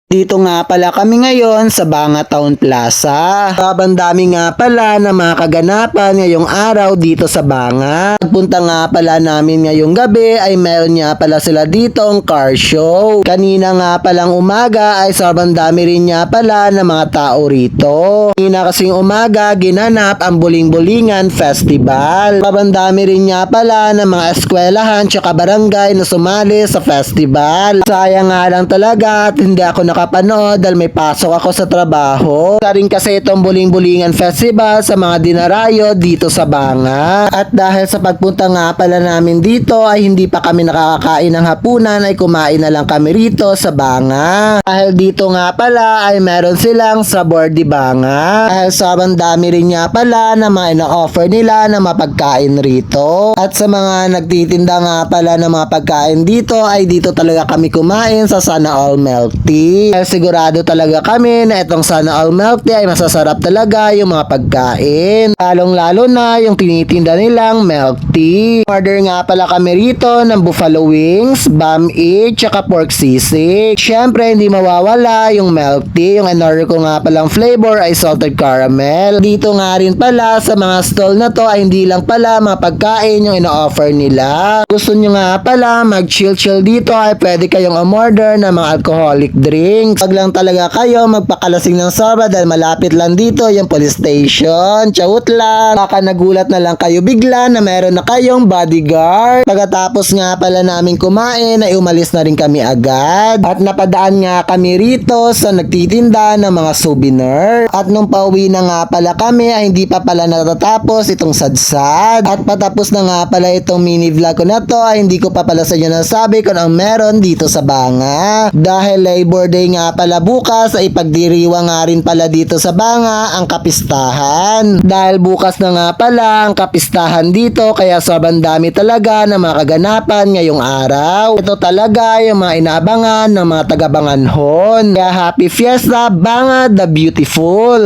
Dito nga pala kami ngayon sa Banga Town Plaza. Sobrang dami nga pala na mga kaganapan ngayong araw dito sa Banga. Pagpunta nga pala namin ngayong gabi ay meron nga pala sila dito ang car show. Kanina nga palang umaga ay sobrang dami rin nga pala na mga tao rito. Kanina kasing umaga ginanap ang Buling-Bulingan Festival. Sobrang dami rin nga pala na mga eskwelahan tsaka barangay na sumali sa festival. Sayang nga lang talaga at hindi ako nakapanood dahil may pasok ako sa trabaho. Isa rin kasi itong Buling-Bulingan Festival sa mga dinarayo dito sa Banga. At dahil sa pagpunta nga pala namin dito ay hindi pa kami nakakakain ng hapunan ay kumain na lang kami rito sa Banga. Dahil dito nga pala ay meron silang Sabor di Banga. Dahil sobrang dami rin nga pala na mga ina-offer nila na mapagkain rito. At sa mga nagtitinda nga pala ng mga pagkain dito ay dito talaga kami kumain sa Sana All Milk Tea. Dahil sigurado talaga kami na itong Sana All Milk Tea ay masasarap talaga yung mga pagkain. Lalong-lalo na yung tinitinda nilang milk tea. Order nga pala kami rito ng buffalo wings, bam egg, tsaka pork sisig. Syempre hindi mawawala yung milk tea. Yung in-order ko nga palang flavor ay salted caramel. Dito nga rin pala sa mga stall na to ay hindi lang pala mga pagkain yung ina-offer nila. Gusto nyo nga pala mag-chill-chill dito ay pwede kayong umorder ng mga alcoholic drinks. Pag lang talaga kayo magpakalasing ng sobra dahil malapit lang dito yung police station. Chawut lang. Baka nagulat na lang kayo bigla na meron na kayong bodyguard. Pagkatapos nga pala namin kumain ay umalis na rin kami agad. At napadaan nga kami rito sa nagtitinda ng mga souvenir. At nung pauwi na nga pala kami ay hindi pa pala natatapos itong sadsad. At patapos na nga pala itong mini vlog ko na to ay hindi ko pa pala sa inyo nasabi kung ang meron dito sa Banga. Dahil Labor Day nga pala bukas ay ipagdiriwa nga rin pala dito sa Banga ang kapistahan. Dahil bukas na nga pala ang kapistahan dito kaya sobrang dami talaga ng mga kaganapan ngayong araw. Ito talaga yung mga inaabangan ng mga taga-Banganhon. Kaya happy fiesta Banga the Beautiful!